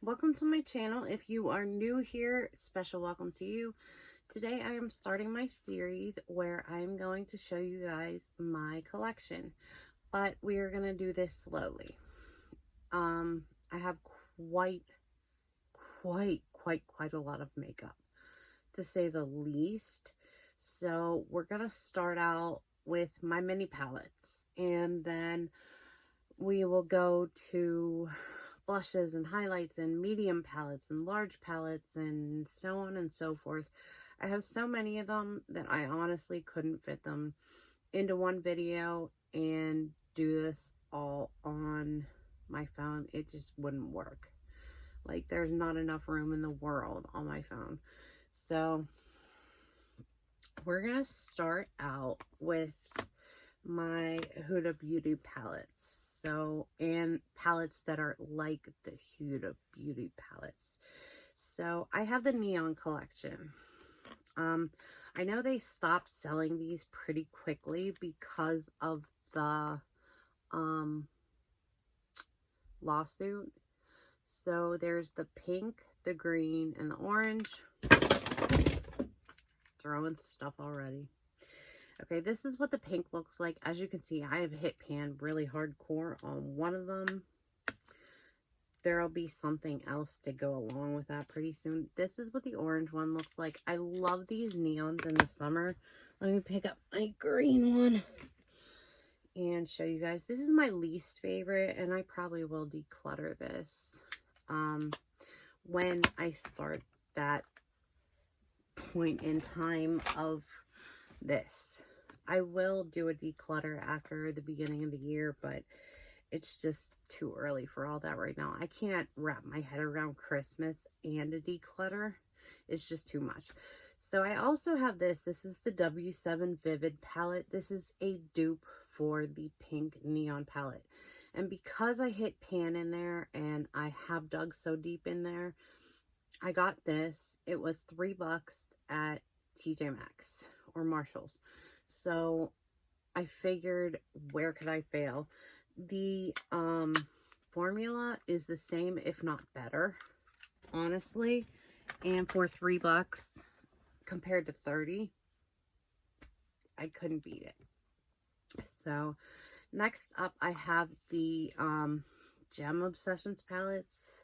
Welcome to my channel. If you are new here, special welcome to you. Today I am starting my series where I'm going to show you guys my collection, but we are going to do this slowly. I have quite a lot of makeup, to say the least. So we're going to start out with my mini palettes, and then we will go to blushes and highlights and medium palettes and large palettes and so on and so forth. I have so many of them that I honestly couldn't fit them into one video and do this all on my phone. It just wouldn't work. Like, there's not enough room in the world on my phone. So we're gonna start out with my Huda Beauty palettes. So, and palettes that are like the Huda Beauty palettes. So I have the Neon collection. I know they stopped selling these pretty quickly because of the lawsuit. So there's the pink, the green, and the orange. Throwing stuff already. Okay, this is what the pink looks like. As you can see, I have hit pan really hardcore on one of them. There'll be something else to go along with that pretty soon. This is what the orange one looks like. I love these neons in the summer. Let me pick up my green one and show you guys. This is my least favorite, and I probably will declutter this when I start that point in time of this. I will do a declutter after the beginning of the year, but it's just too early for all that right now. I can't wrap my head around Christmas and a declutter. It's just too much. So I also have this. This is the W7 Vivid palette. This is a dupe for the pink neon palette. And because I hit pan in there and I have dug so deep in there, I got this. It was $3 at TJ Maxx or Marshall's. So I figured, where could I fail? The formula is the same, if not better, honestly. And for $3 compared to 30, I couldn't beat it. So next up, I have the Gem Obsessions palettes.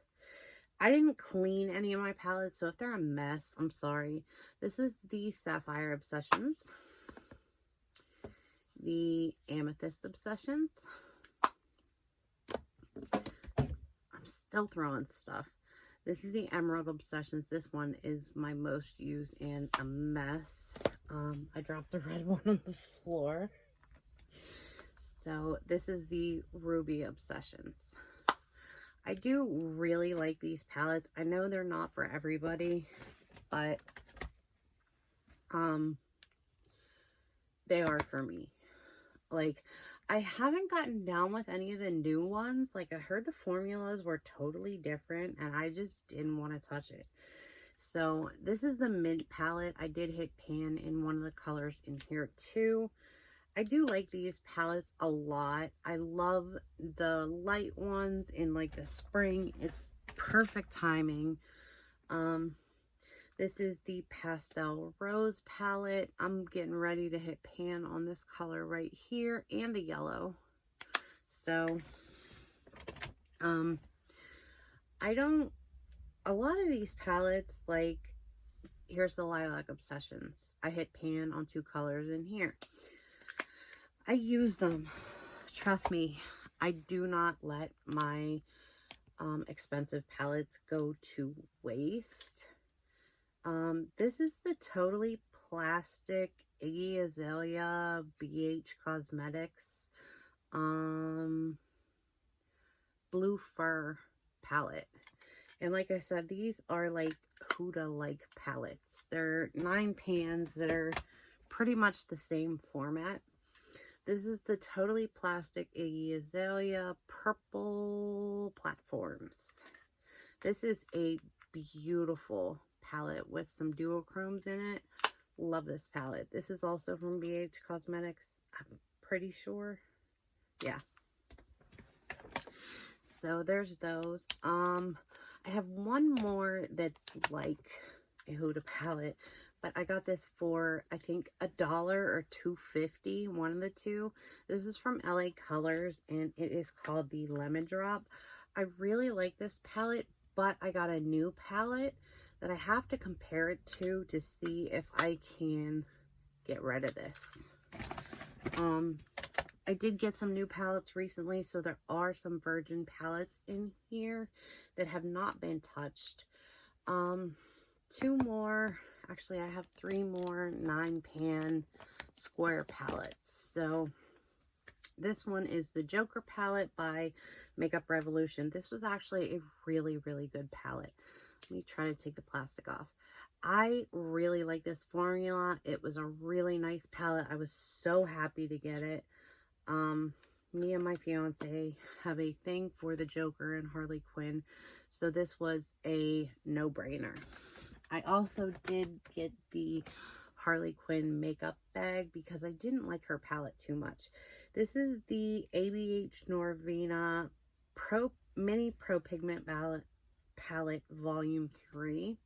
I didn't clean any of my palettes, so if they're a mess, I'm sorry. This is the Sapphire Obsessions, the Amethyst Obsessions. I'm still throwing stuff. This is the Emerald Obsessions. This one is my most used and a mess. I dropped the red one on the floor. So this is the Ruby Obsessions. I do really like these palettes. I know they're not for everybody, but they are for me. Like, I haven't gotten down with any of the new ones. Like, I heard the formulas were totally different and I just didn't want to touch it. So this is the mint palette. I did hit pan in one of the colors in here too. I do like these palettes a lot. I love the light ones in like the spring. It's perfect timing. This is the Pastel Rose palette. I'm getting ready to hit pan on this color right here and the yellow. So, a lot of these palettes, like, here's the Lilac Obsessions. I hit pan on 2 colors in here. I use them. Trust me, I do not let my expensive palettes go to waste. This is the Totally Plastic Iggy Azalea BH Cosmetics Blue Fur palette. And like I said, these are like Huda-like palettes. They're 9 pans that are pretty much the same format. This is the Totally Plastic Iggy Azalea Purple Platforms. This is a beautiful palette with some duochromes in it. Love this palette. This is also from BH Cosmetics, I'm pretty sure. Yeah. So there's those. I have one more that's like a Huda palette, but I got this for, I think, $1 or $2.50, one of the two. This is from LA Colors, and it is called the Lemon Drop. I really like this palette, but I got a new palette that I have to compare it to see if I can get rid of this. I did get some new palettes recently, so there are some virgin palettes in here that have not been touched. Two more, actually I have 3 more 9-pan square palettes. So this one is the Joker palette by Makeup Revolution. This was actually a really, really good palette. Let me try to take the plastic off. I really like this formula. It was a really nice palette. I was so happy to get it. Me and my fiance have a thing for the Joker and Harley Quinn, so this was a no-brainer. I also did get the Harley Quinn makeup bag because I didn't like her palette too much. This is the ABH Norvina Mini Pro Pigment palette Volume 3.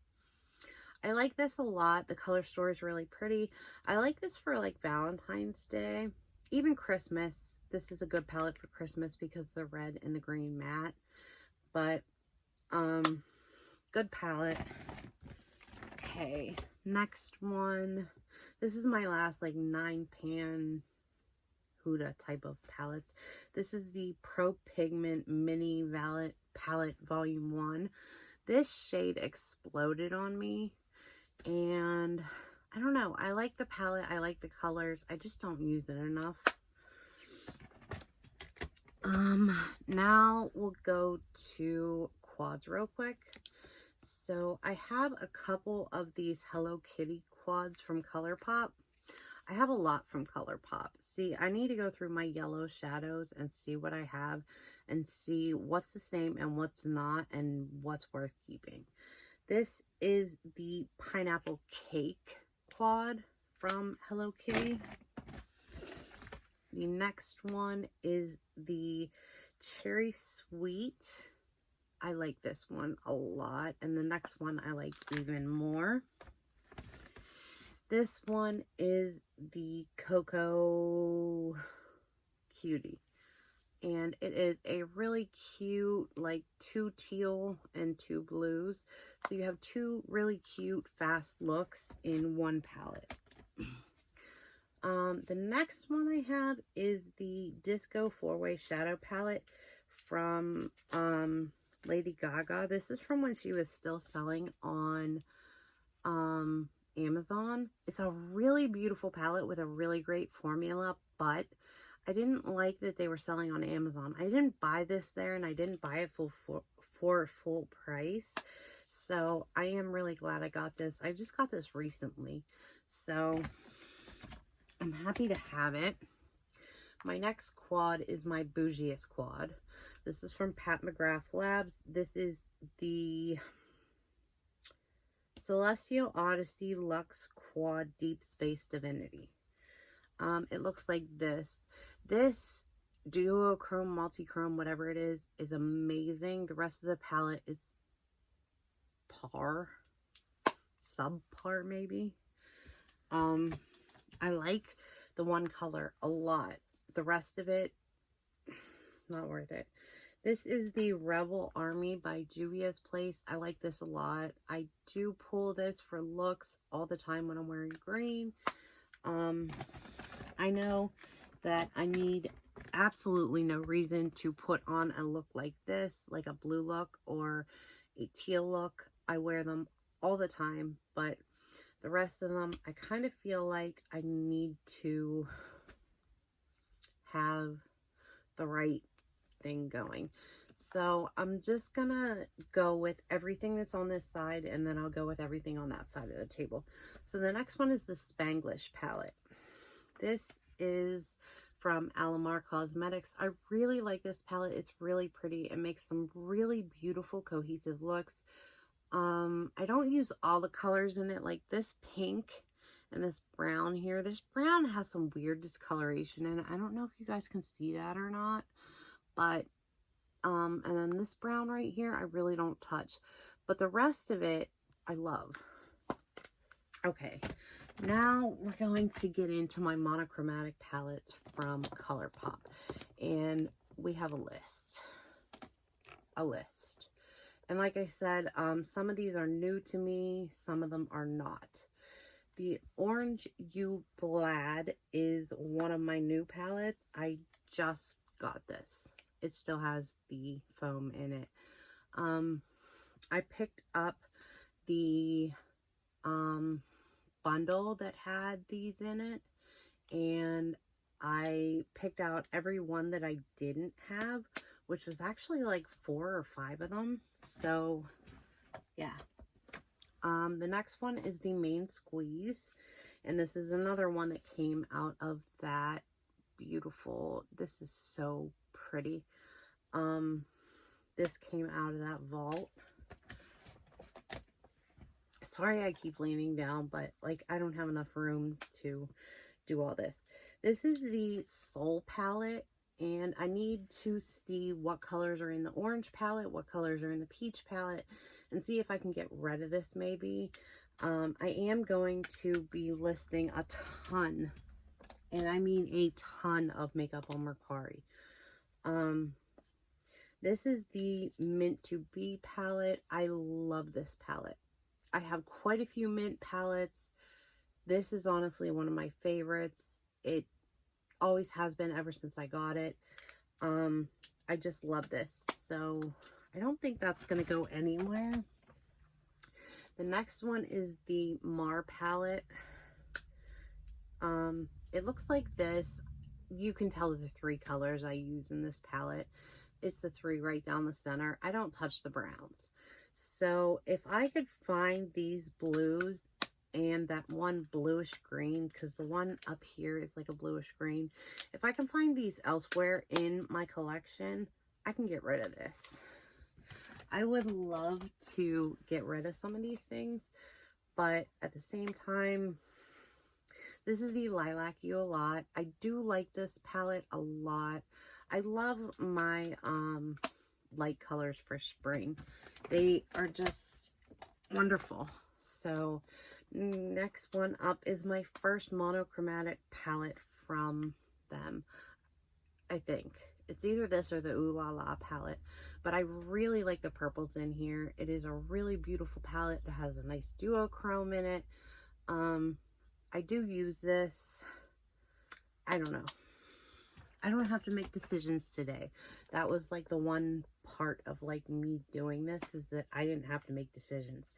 I like this a lot. The color story is really pretty. I like this for like Valentine's Day. Even Christmas, this is a good palette for Christmas because the red and the green matte. But, good palette. Okay, next one. This is my last, like, 9-pan Huda type of palettes. This is the Pro Pigment Mini Palette Volume 1. This shade exploded on me. And I don't know. I like the palette. I like the colors. I just don't use it enough. Now we'll go to quads real quick. So I have a couple of these Hello Kitty quads from ColourPop. I have a lot from ColourPop. See, I need to go through my yellow shadows and see what I have and see what's the same and what's not and what's worth keeping. This is the Pineapple Cake quad from Hello Kitty. The next one is the Cherry Sweet. I like this one a lot. And the next one I like even more. This one is the Cocoa Cutie. And it is a really cute, like 2 teal and 2 blues. So you have 2 really cute, fast looks in one palette. The next one I have is the Disco 4-Way Shadow Palette from Lady Gaga. This is from when she was still selling on Amazon. It's a really beautiful palette with a really great formula, but I didn't like that they were selling on Amazon. I didn't buy this there, and I didn't buy it for full price. So I am really glad I got this. I just got this recently, so I'm happy to have it. My next quad is my bougiest quad. This is from Pat McGrath Labs. This is the Celestial Odyssey Luxe Quad Deep Space Divinity. It looks like this. This duochrome, multi-chrome, whatever it is amazing. The rest of the palette is subpar maybe. I like the one color a lot. The rest of it, not worth it. This is the Rebel Army by Juvia's Place. I like this a lot. I do pull this for looks all the time when I'm wearing green. I know that I need absolutely no reason to put on a look like this, like a blue look or a teal look. I wear them all the time, but the rest of them, I kind of feel like I need to have the right thing going. So I'm just gonna go with everything that's on this side, and then I'll go with everything on that side of the table. So the next one is the Spanglish palette. This is from Alamar Cosmetics. I really like this palette. It's really pretty. It makes some really beautiful cohesive looks. I don't use all the colors in it, like this pink and this brown here. This brown has some weird discoloration in it. I don't know if you guys can see that or not, but And then this brown right here, I really don't touch. But the rest of it, I love. Okay, now we're going to get into my monochromatic palettes from ColourPop. And we have a list. And like I said, some of these are new to me, some of them are not. The Orange You Glad is one of my new palettes. I just got this. It still has the foam in it. I picked up the bundle that had these in it, and I picked out every one that I didn't have, which was actually like 4 or 5 of them. So yeah. The next one is the Main Squeeze, and this is another one that came out of that beautiful, this is so pretty. This came out of that vault. Sorry I keep leaning down, but like I don't have enough room to do all this. This is the Soul palette, and I need to see what colors are in the orange palette, what colors are in the peach palette, and see if I can get rid of this maybe. I am going to be listing a ton, and I mean a ton of makeup on Mercari. This is the Mint to Be palette. I love this palette. I have quite a few mint palettes. This is honestly one of my favorites. It always has been ever since I got it. I just love this. So I don't think that's going to go anywhere. The next one is the Mar palette. It looks like this. You can tell the 3 colors I use in this palette. It's the 3 right down the center. I don't touch the browns. So if I could find these blues and that one bluish green, because the one up here is like a bluish green, if I can find these elsewhere in my collection, I can get rid of this. I would love to get rid of some of these things, but at the same time, this is the Lilac You a Lot. I do like this palette a lot. I love my light colors for spring. They are just wonderful. So next one up is my first monochromatic palette from them. I think it's either this or the Ooh La La palette, but I really like the purples in here. It is a really beautiful palette that has a nice duochrome in it. I do use this. I don't know. I don't have to make decisions today. That was like the one part of like me doing this, is that I didn't have to make decisions.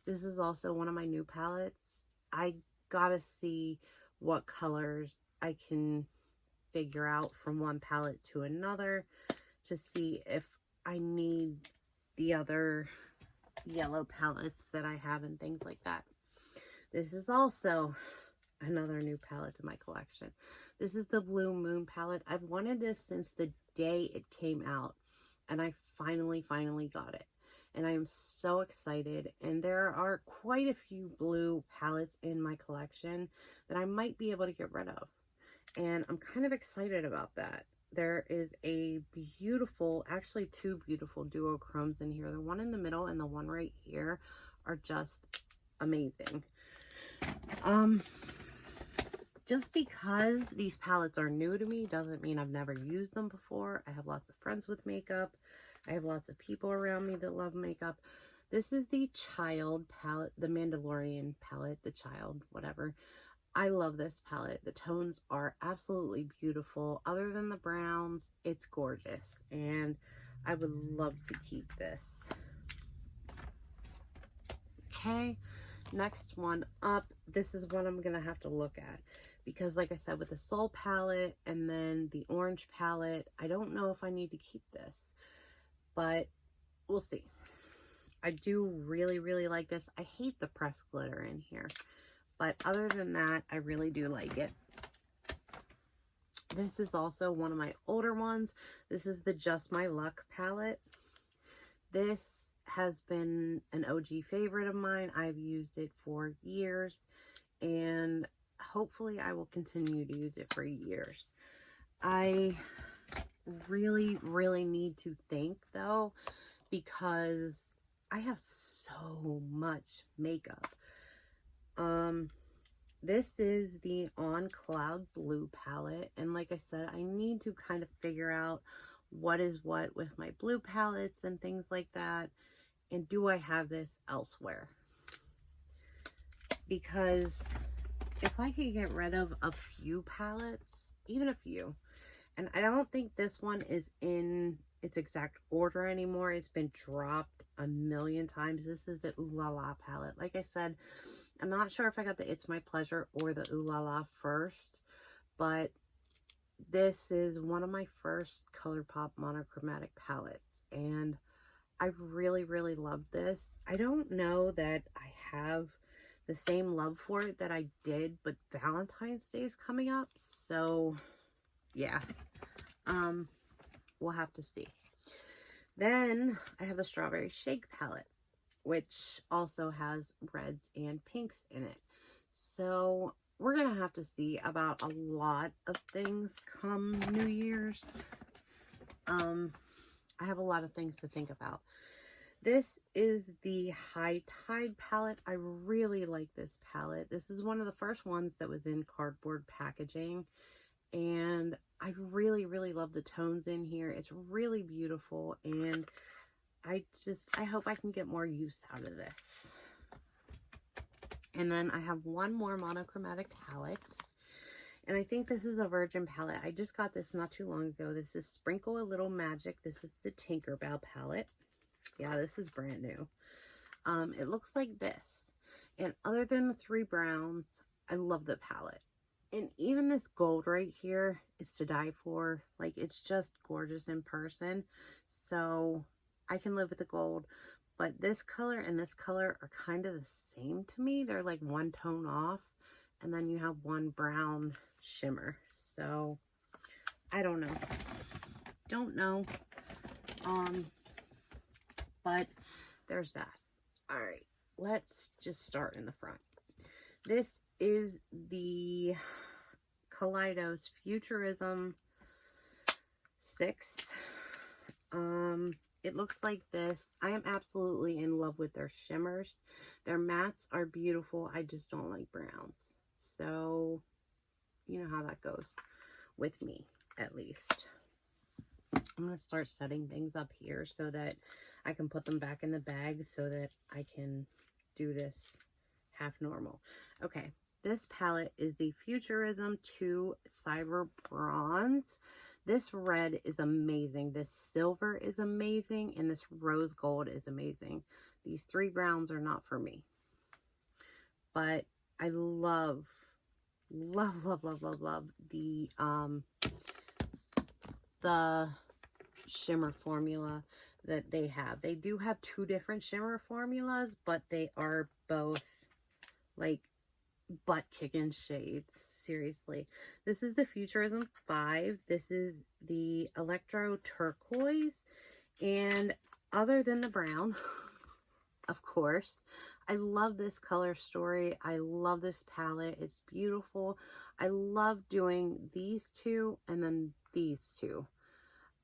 This is also one of my new palettes. I gotta see what colors I can figure out from one palette to another to see if I need the other yellow palettes that I have and things like that. This is also another new palette to my collection. This is the Blue Moon palette. I've wanted this since the day it came out, and I finally got it. And I am so excited. And there are quite a few blue palettes in my collection that I might be able to get rid of. And I'm kind of excited about that. There is a beautiful, actually 2 beautiful duochromes in here. The one in the middle and the one right here are just amazing. Just because these palettes are new to me doesn't mean I've never used them before. I have lots of friends with makeup. I have lots of people around me that love makeup. This is the Child palette, the Mandalorian palette, the Child, whatever. I love this palette. The tones are absolutely beautiful. Other than the browns, it's gorgeous. And I would love to keep this. Okay, next one up. This is what I'm going to have to look at. Because like I said, with the Soul palette and then the Orange palette, I don't know if I need to keep this. But we'll see. I do really like this. I hate the pressed glitter in here. But other than that, I really do like it. This is also one of my older ones. This is the Just My Luck palette. This has been an OG favorite of mine. I've used it for years. And hopefully I will continue to use it for years. I really, really need to thank though, because I have so much makeup. This is the On Cloud Blue palette, and like I said, I need to kind of figure out what is what with my blue palettes and things like that, and do I have this elsewhere? Because if I could get rid of a few palettes, even a few, and I don't think this one is in its exact order anymore. It's been dropped a million times. This is the Ooh La La palette. Like I said, I'm not sure if I got the It's My Pleasure or the Ooh La La first, but this is one of my first ColourPop monochromatic palettes, and I really, really love this. I don't know that I have the same love for it that I did, but Valentine's Day is coming up, so yeah, we'll have to see. Then I have the Strawberry Shake palette, which also has reds and pinks in it. So we're gonna have to see about a lot of things come New Year's. I have a lot of things to think about. This is the High Tide palette. I really like this palette. This is one of the first ones that was in cardboard packaging, and I really, really love the tones in here. It's really beautiful, and I hope I can get more use out of this. And then I have one more monochromatic palette, and I think this is a Virgin palette. I just got this not too long ago. This is Sprinkle a Little Magic. This is the Tinkerbell palette. Yeah, this is brand new. It looks like this. And other than the three browns, I love the palette. And even this gold right here is to die for. Like, it's just gorgeous in person. So I can live with the gold. But this color and this color are kind of the same to me. They're like one tone off. And then you have one brown shimmer. So I don't know. Don't know. But there's that. All right. Let's just start in the front. This is the Kaleidos Futurism 6. It looks like this. I am absolutely in love with their shimmers. Their mattes are beautiful. I just don't like browns. So, you know how that goes with me, at least. I'm going to start setting things up here so that I can put them back in the bag so that I can do this half normal. Okay, this palette is the Futurism 2 Cyber Bronze. This red is amazing. This silver is amazing. And this rose gold is amazing. These three browns are not for me. But I love the shimmer formula that they have. They do have two different shimmer formulas, but they are both like butt-kicking shades. Seriously. This is the Futurism 5. This is the Electro Turquoise. And other than the brown, of course, I love this color story. I love this palette. It's beautiful. I love doing these two and then these two.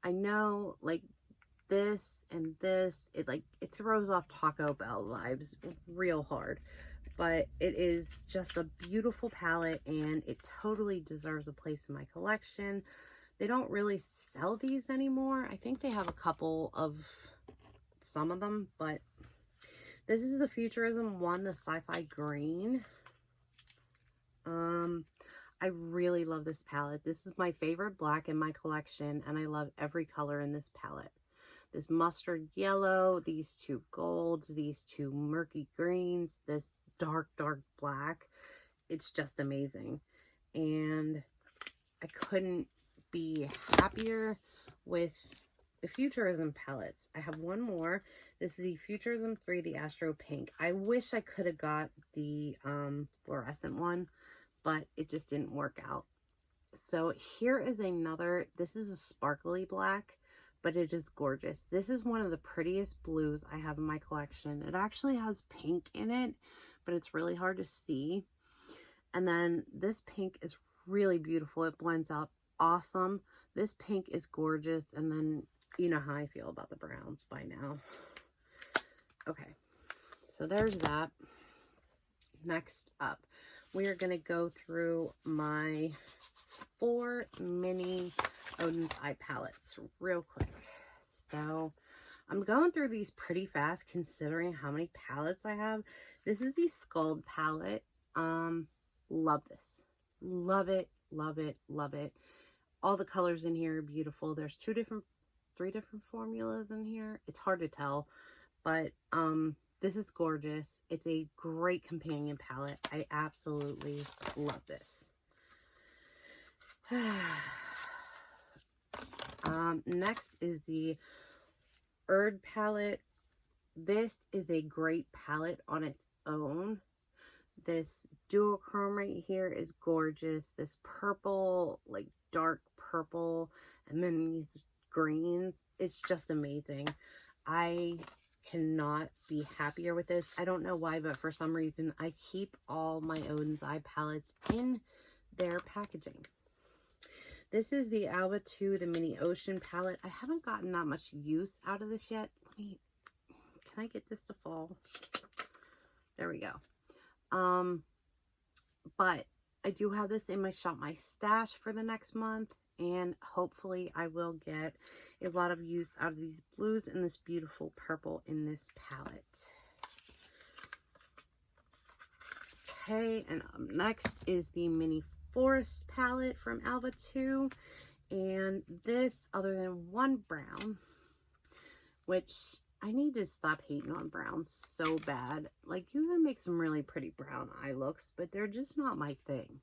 I know, like, this and this, it throws off Taco Bell vibes real hard. But it is just a beautiful palette, and it totally deserves a place in my collection. They don't really sell these anymore. I think they have a couple of some of them, but this is the Futurism 1, the Sci-Fi Green. I really love this palette. This is my favorite black in my collection, and I love every color in this palette. This mustard yellow, these two golds, these two murky greens, this dark black. It's just amazing. And I couldn't be happier with the Futurism palettes. I have one more. This is the Futurism 3, the Astro Pink. I wish I could have got the fluorescent one, but it just didn't work out. So here is another. This is a sparkly black, but it is gorgeous. This is one of the prettiest blues I have in my collection. It actually has pink in it, but it's really hard to see. And then this pink is really beautiful. It blends out awesome. This pink is gorgeous, and then you know how I feel about the browns by now. Okay, so there's that. Next up, we are going to go through my 4 mini Odin's Eye palettes real quick. So I'm going through these pretty fast considering how many palettes I have. This is the Scald palette. Love this. Love it, love it, love it. All the colors in here are beautiful. There's 3 different formulas in here. It's hard to tell, but this is gorgeous. It's a great companion palette. I absolutely love this. Next is the Erd palette. This is a great palette on its own. This duochrome right here is gorgeous. This purple, like dark purple, and then these greens. It's just amazing. I cannot be happier with this. I don't know why, but for some reason I keep all my Odin's Eye palettes in their packaging. This is the Alba 2, the Mini Ocean palette. I haven't gotten that much use out of this yet. Can I get this to fall? There we go. But I do have this in my Shop My Stash for the next month, and hopefully I will get a lot of use out of these blues and this beautiful purple in this palette. Okay, and next is the Mini Forest palette from Alba 2, and this, other than one brown, which I need to stop hating on browns so bad. Like, you can make some really pretty brown eye looks, but they're just not my thing.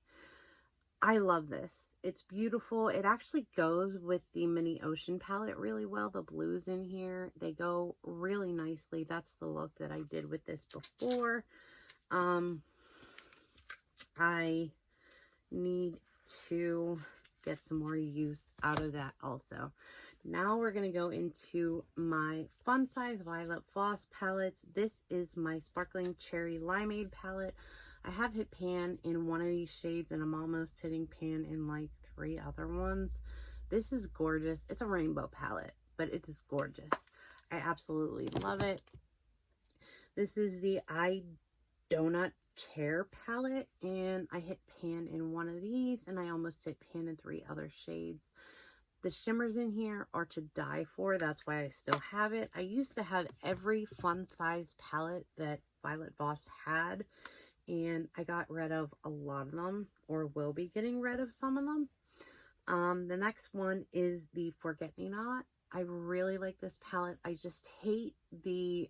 I love this. It's beautiful. It actually goes with the Mini Ocean palette really well. The blues in here, they go really nicely. That's the look that I did with this before. I need to get some more use out of that also. Now we're going to go into my Fun Size Violet Voss palettes. This is my Sparkling Cherry Limeade palette. I have hit pan in one of these shades, and I'm almost hitting pan in like 3 other ones. This is gorgeous. It's a rainbow palette, but it is gorgeous. I absolutely love it. This is the I Donut Care palette, and I hit pan in one of these, and I almost hit pan in 3 other shades. The shimmers in here are to die for. That's why I still have it. I used to have every fun size palette that Violet Voss had, and I got rid of a lot of them, or will be getting rid of some of them. The next one is the Forget Me Not. I really like this palette. I just hate the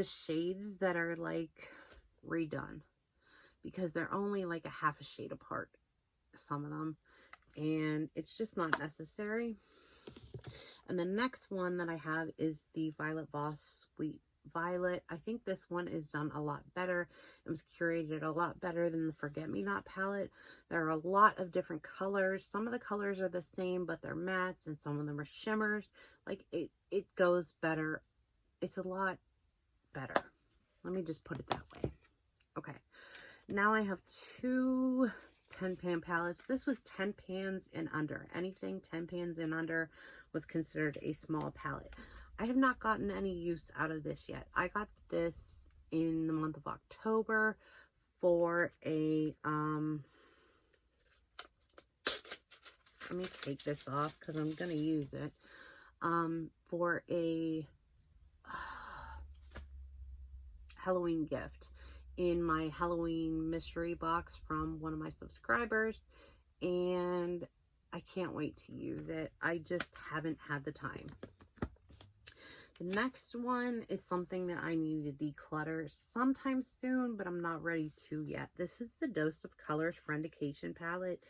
shades that are like redone, because they're only like a half a shade apart, some of them, and it's just not necessary. And the next one that I have is the Violet Voss Sweet Violet. I think this one is done a lot better. It was curated a lot better than the Forget Me Not palette. There are a lot of different colors. Some of the colors are the same, but they're mattes, and some of them are shimmers. Like, it goes better. It's a lot better. Let me just put it that way. Okay, now I have 2 10 pan palettes. This was 10 pans and under. Anything 10 pans and under was considered a small palette. I have not gotten any use out of this yet. I got this in the month of October for a let me take this off because I'm gonna use it for a Halloween gift in my Halloween mystery box from one of my subscribers, and I can't wait to use it. I just haven't had the time. The next one is something that I need to declutter sometime soon, but I'm not ready to yet. This is the Dose of Colors Friendication palette,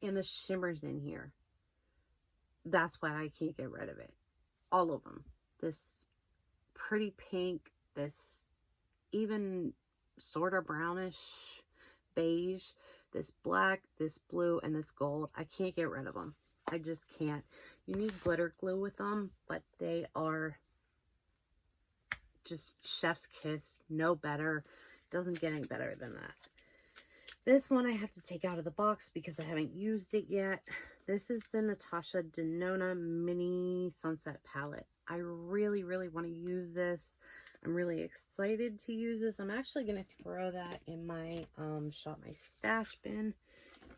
and the shimmers in here. That's why I can't get rid of it. All of them. This pretty pink, this even sort of brownish beige, this black, this blue, and this gold. I can't get rid of them. I just can't. You need glitter glue with them, but they are just chef's kiss. No better. Doesn't get any better than that. This one I have to take out of the box because I haven't used it yet. This is the Natasha Denona Mini Sunset Palette. I really, really want to use this. I'm really excited to use this. I'm actually going to throw that in my Shop My Stash bin,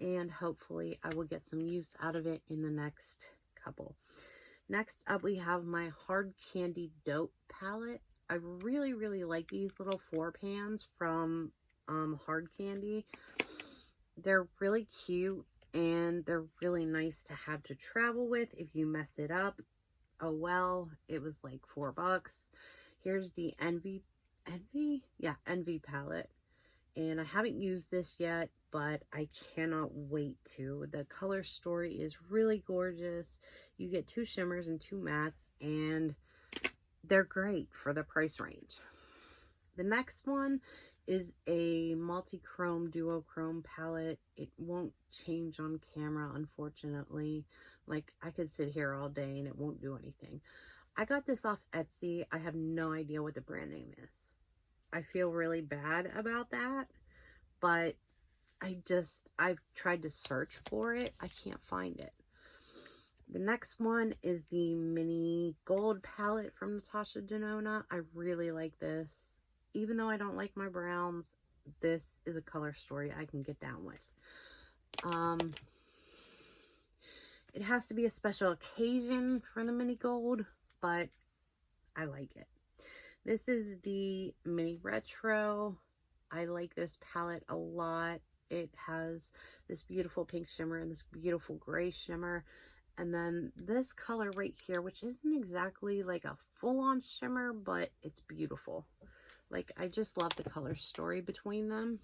and hopefully I will get some use out of it in the next couple. Next up, we have my Hard Candy Dope palette. I really, really like these little 4 pans from Hard Candy. They're really cute, and they're really nice to have to travel with. If you mess it up, oh well, it was like $4. Here's the Envy palette. And I haven't used this yet, but I cannot wait to. The color story is really gorgeous. You get 2 shimmers and 2 mattes, and they're great for the price range. The next one is a multi-chrome duochrome palette. It won't change on camera, unfortunately. Like, I could sit here all day and it won't do anything. I got this off Etsy. I have no idea what the brand name is. I feel really bad about that, but I've tried to search for it. I can't find it. The next one is the Mini Gold palette from Natasha Denona. I really like this. Even though I don't like my browns, this is a color story I can get down with. It has to be a special occasion for the Mini Gold, but I like it. This is the Mini Retro. I like this palette a lot. It has this beautiful pink shimmer and this beautiful gray shimmer. And then this color right here, which isn't exactly like a full-on shimmer, but it's beautiful. Like, I just love the color story between them.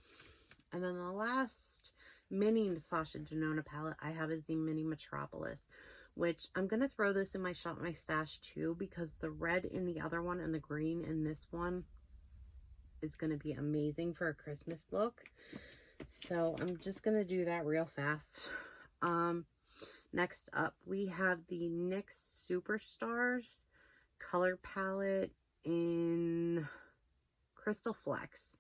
And then the last mini Natasha Denona palette I have is the Mini Metropolis, which I'm going to throw this in my Shop My Stash too, because the red in the other one and the green in this one is going to be amazing for a Christmas look. So I'm just going to do that real fast. Next up, we have the NYX Superstars color palette in Crystal Flex.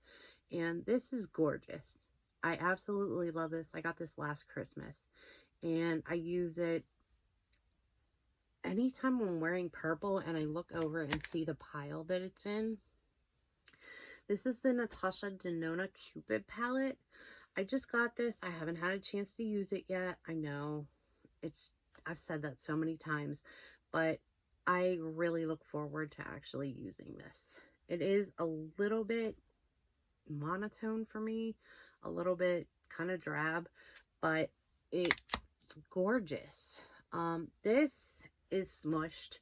And this is gorgeous. I absolutely love this. I got this last Christmas. And I use it anytime I'm wearing purple and I look over and see the pile that it's in. This is the Natasha Denona Cupid palette. I just got this. I haven't had a chance to use it yet. I know. I've said that so many times, but I really look forward to actually using this. It is a little bit monotone for me, a little bit kind of drab, but it's gorgeous. This is smushed,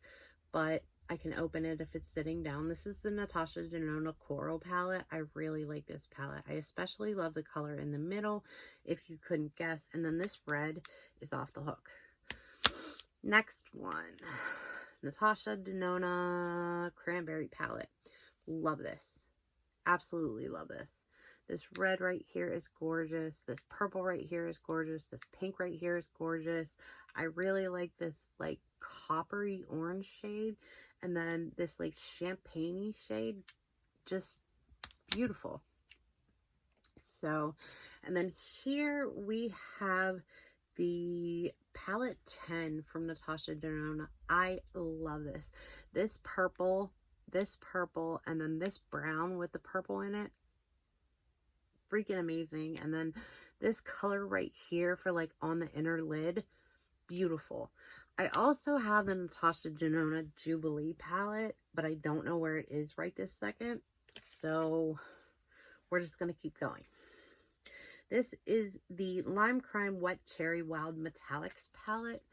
but I can open it if it's sitting down. This is the Natasha Denona Coral palette. I really like this palette. I especially love the color in the middle, if you couldn't guess. And then this red is off the hook. Next one, Natasha Denona Cranberry palette. Love this. Absolutely love this. This red right here is gorgeous. This purple right here is gorgeous. This pink right here is gorgeous. I really like this like coppery orange shade. And then this like champagne-y shade. Just beautiful. So, and then here we have the palette 10 from Natasha Denona. I love this. This purple, and then this brown with the purple in it. Freaking amazing. And then this color right here for like on the inner lid. Beautiful. I also have the Natasha Denona Jubilee palette, but I don't know where it is right this second. So we're just going to keep going. This is the Lime Crime Wet Cherry Wild Metallics palette.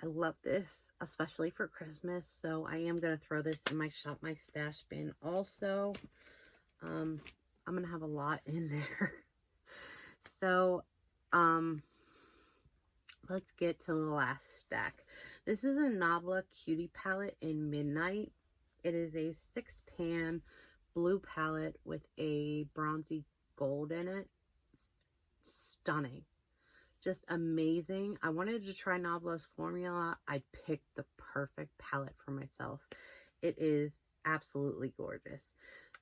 I love this, especially for Christmas. So I am going to throw this in my Shop My Stash bin also. I'm going to have a lot in there. So, let's get to the last stack. This is a Nabla Cutie palette in Midnight. It is a 6-pan blue palette with a bronzy gold in it. Stunning. Just amazing. I wanted to try Nabla's formula. I picked the perfect palette for myself. It is absolutely gorgeous.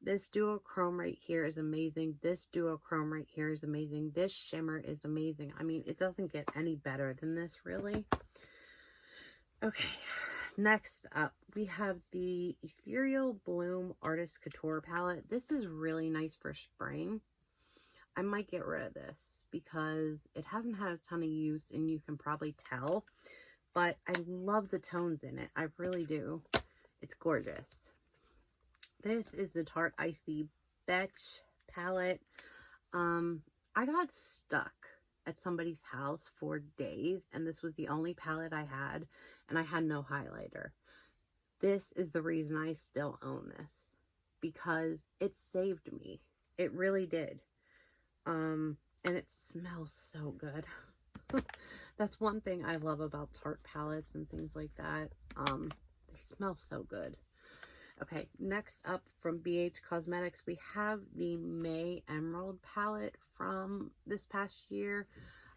This duochrome right here is amazing. This duochrome right here is amazing. This shimmer is amazing. I mean, it doesn't get any better than this, really. Okay, next up, we have the Ethereal Bloom Artist Couture palette. This is really nice for spring. I might get rid of this because it hasn't had a ton of use, and you can probably tell. But I love the tones in it. I really do. It's gorgeous. This is the Tarte Icy Betch palette. I got stuck at somebody's house for days, and this was the only palette I had, and I had no highlighter. This is the reason I still own this, because it saved me. It really did. And it smells so good. That's one thing I love about Tarte palettes and things like that. They smell so good. Okay, next up from BH Cosmetics, we have the May Emerald palette from this past year.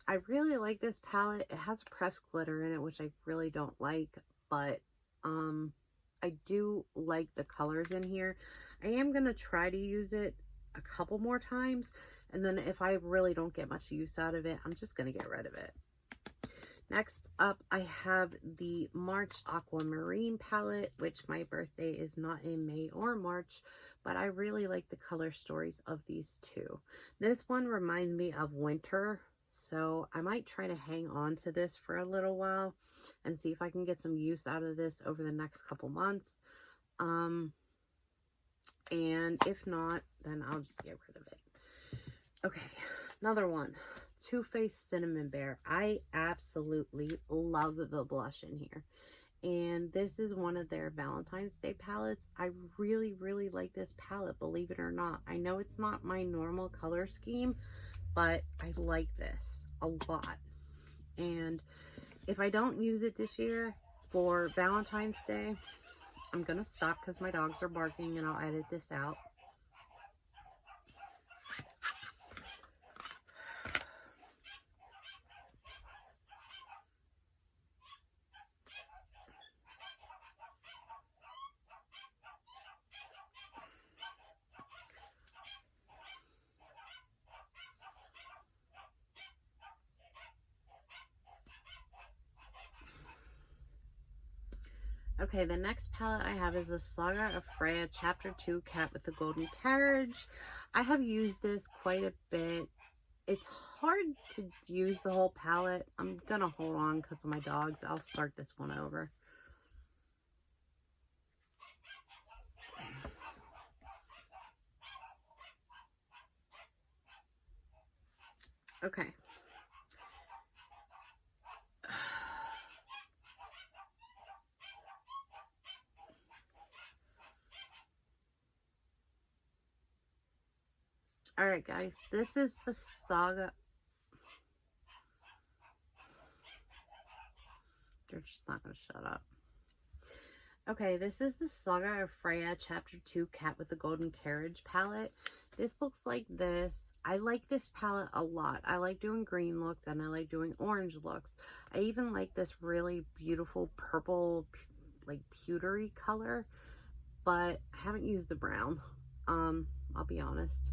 I really like this palette. It has pressed glitter in it, which I really don't like, but I do like the colors in here. I am going to try to use it a couple more times, and then if I really don't get much use out of it, I'm just going to get rid of it. Next up, I have the March Aquamarine palette, which my birthday is not in May or March, but I really like the color stories of these two. This one reminds me of winter, so I might try to hang on to this for a little while and see if I can get some use out of this over the next couple months. And if not, then I'll just get rid of it. Okay, another one. Too Faced Cinnamon Bear. I absolutely love the blush in here. And this is one of their Valentine's Day palettes. I really, really like this palette, believe it or not. I know it's not my normal color scheme, but I like this a lot. And if I don't use it this year for Valentine's Day, I'm going to stop because my dogs are barking, and I'll edit this out. Okay, the next palette I have is the Saga of Freya Chapter 2 Cat with the Golden Carriage. I have used this quite a bit. It's hard to use the whole palette. I'm going to hold on because of my dogs. I'll start this one over. Okay. Alright guys, this is the Saga. They're just not going to shut up. Okay, this is the Saga of Freya Chapter 2 Cat with the Golden Carriage palette. This looks like this. I like this palette a lot. I like doing green looks and I like doing orange looks. I even like this really beautiful purple, like pewtery color, but I haven't used the brown. I'll be honest.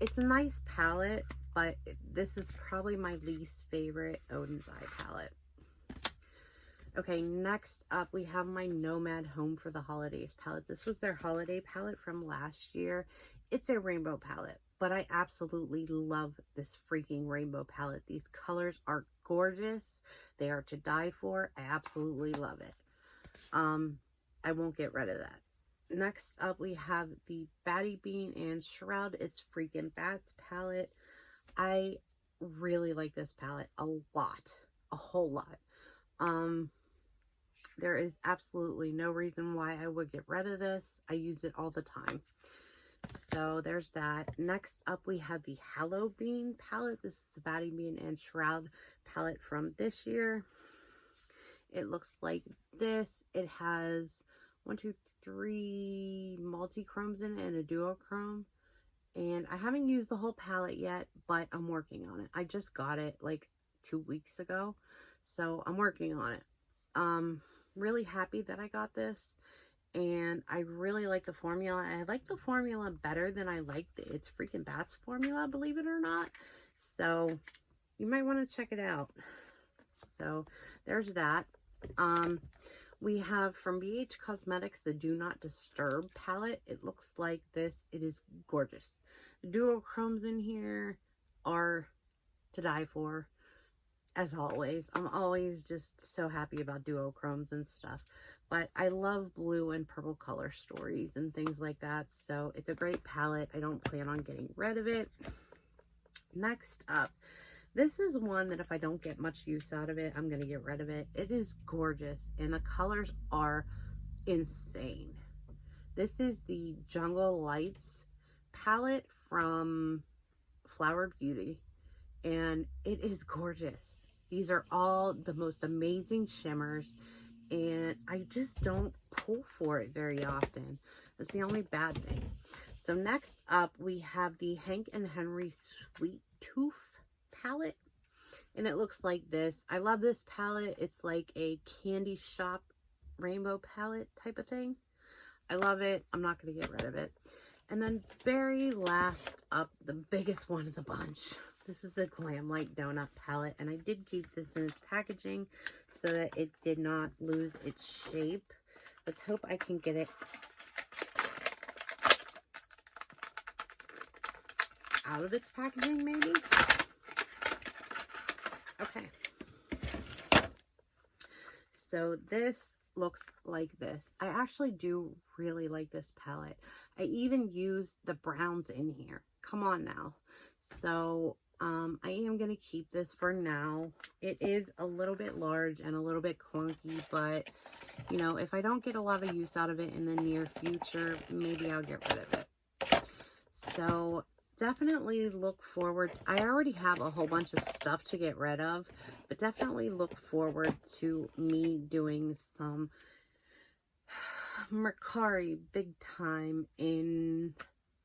It's a nice palette, but this is probably my least favorite Odin's Eye palette. Okay, next up we have my Nomad Home for the Holidays palette. This was their holiday palette from last year. It's a rainbow palette, but I absolutely love this freaking rainbow palette. These colors are gorgeous. They are to die for. I absolutely love it. I won't get rid of that. Next up, we have the Batty Bean and Shroud It's Freaking Bats palette. I really like this palette a lot. A whole lot. There is absolutely no reason why I would get rid of this. I use it all the time. So there's that. Next up, we have the Halloween palette. This is the Batty Bean and Shroud palette from this year. It looks like this. It has 3 multi-chromes in it and a duochrome. And I haven't used the whole palette yet, but I'm working on it. I just got it like 2 weeks ago, so I'm working on it. Really happy that I got this. and I really like the formula. I like the formula better than I like It's Freaking Bats formula, believe it or not. So you might want to check it out. So there's that. We have from BH Cosmetics the Do Not Disturb palette. It looks like this. It is gorgeous. The duochromes in here are to die for, as always. I'm always just so happy about duochromes and stuff. But I love blue and purple color stories and things like that. So it's a great palette. I don't plan on getting rid of it. Next up, this is one that if I don't get much use out of it, I'm going to get rid of it. It is gorgeous, and the colors are insane. This is the Jungle Lights palette from Flower Beauty, and it is gorgeous. These are all the most amazing shimmers, and I just don't pull for it very often. That's the only bad thing. So next up, we have the Hank and Henry Sweet Tooth palette, and it looks like this. I love this palette. It's like a candy shop rainbow palette type of thing. I love it. I'm not going to get rid of it. And then very last up, the biggest one of the bunch. This is the Glam Light Donut palette, and I did keep this in its packaging so that it did not lose its shape. Let's hope I can get it out of its packaging, maybe. Okay. So this looks like this. I actually do really like this palette. I even used the browns in here. Come on now. So I am going to keep this for now. It is a little bit large and a little bit clunky, but you know, if I don't get a lot of use out of it in the near future, maybe I'll get rid of it. So definitely look forward. I already have a whole bunch of stuff to get rid of, but definitely look forward to me doing some Mercari big time in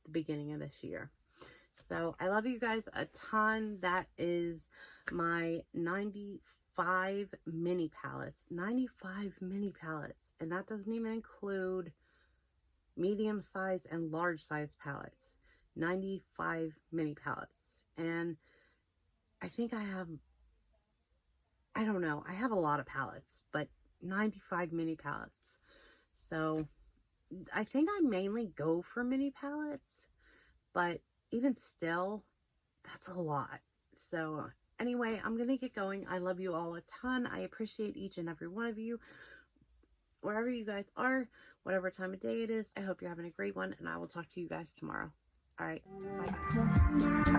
the beginning of this year. So I love you guys a ton. That is my 95 mini palettes. 95 mini palettes. And that doesn't even include medium size and large size palettes. 95 mini palettes. And I think I have, I don't know, I have a lot of palettes, but 95 mini palettes. So I think I mainly go for mini palettes, but even still, that's a lot. So anyway, I'm going to get going. I love you all a ton. I appreciate each and every one of you. Wherever you guys are, whatever time of day it is, I hope you're having a great one, and I will talk to you guys tomorrow. All right, bye.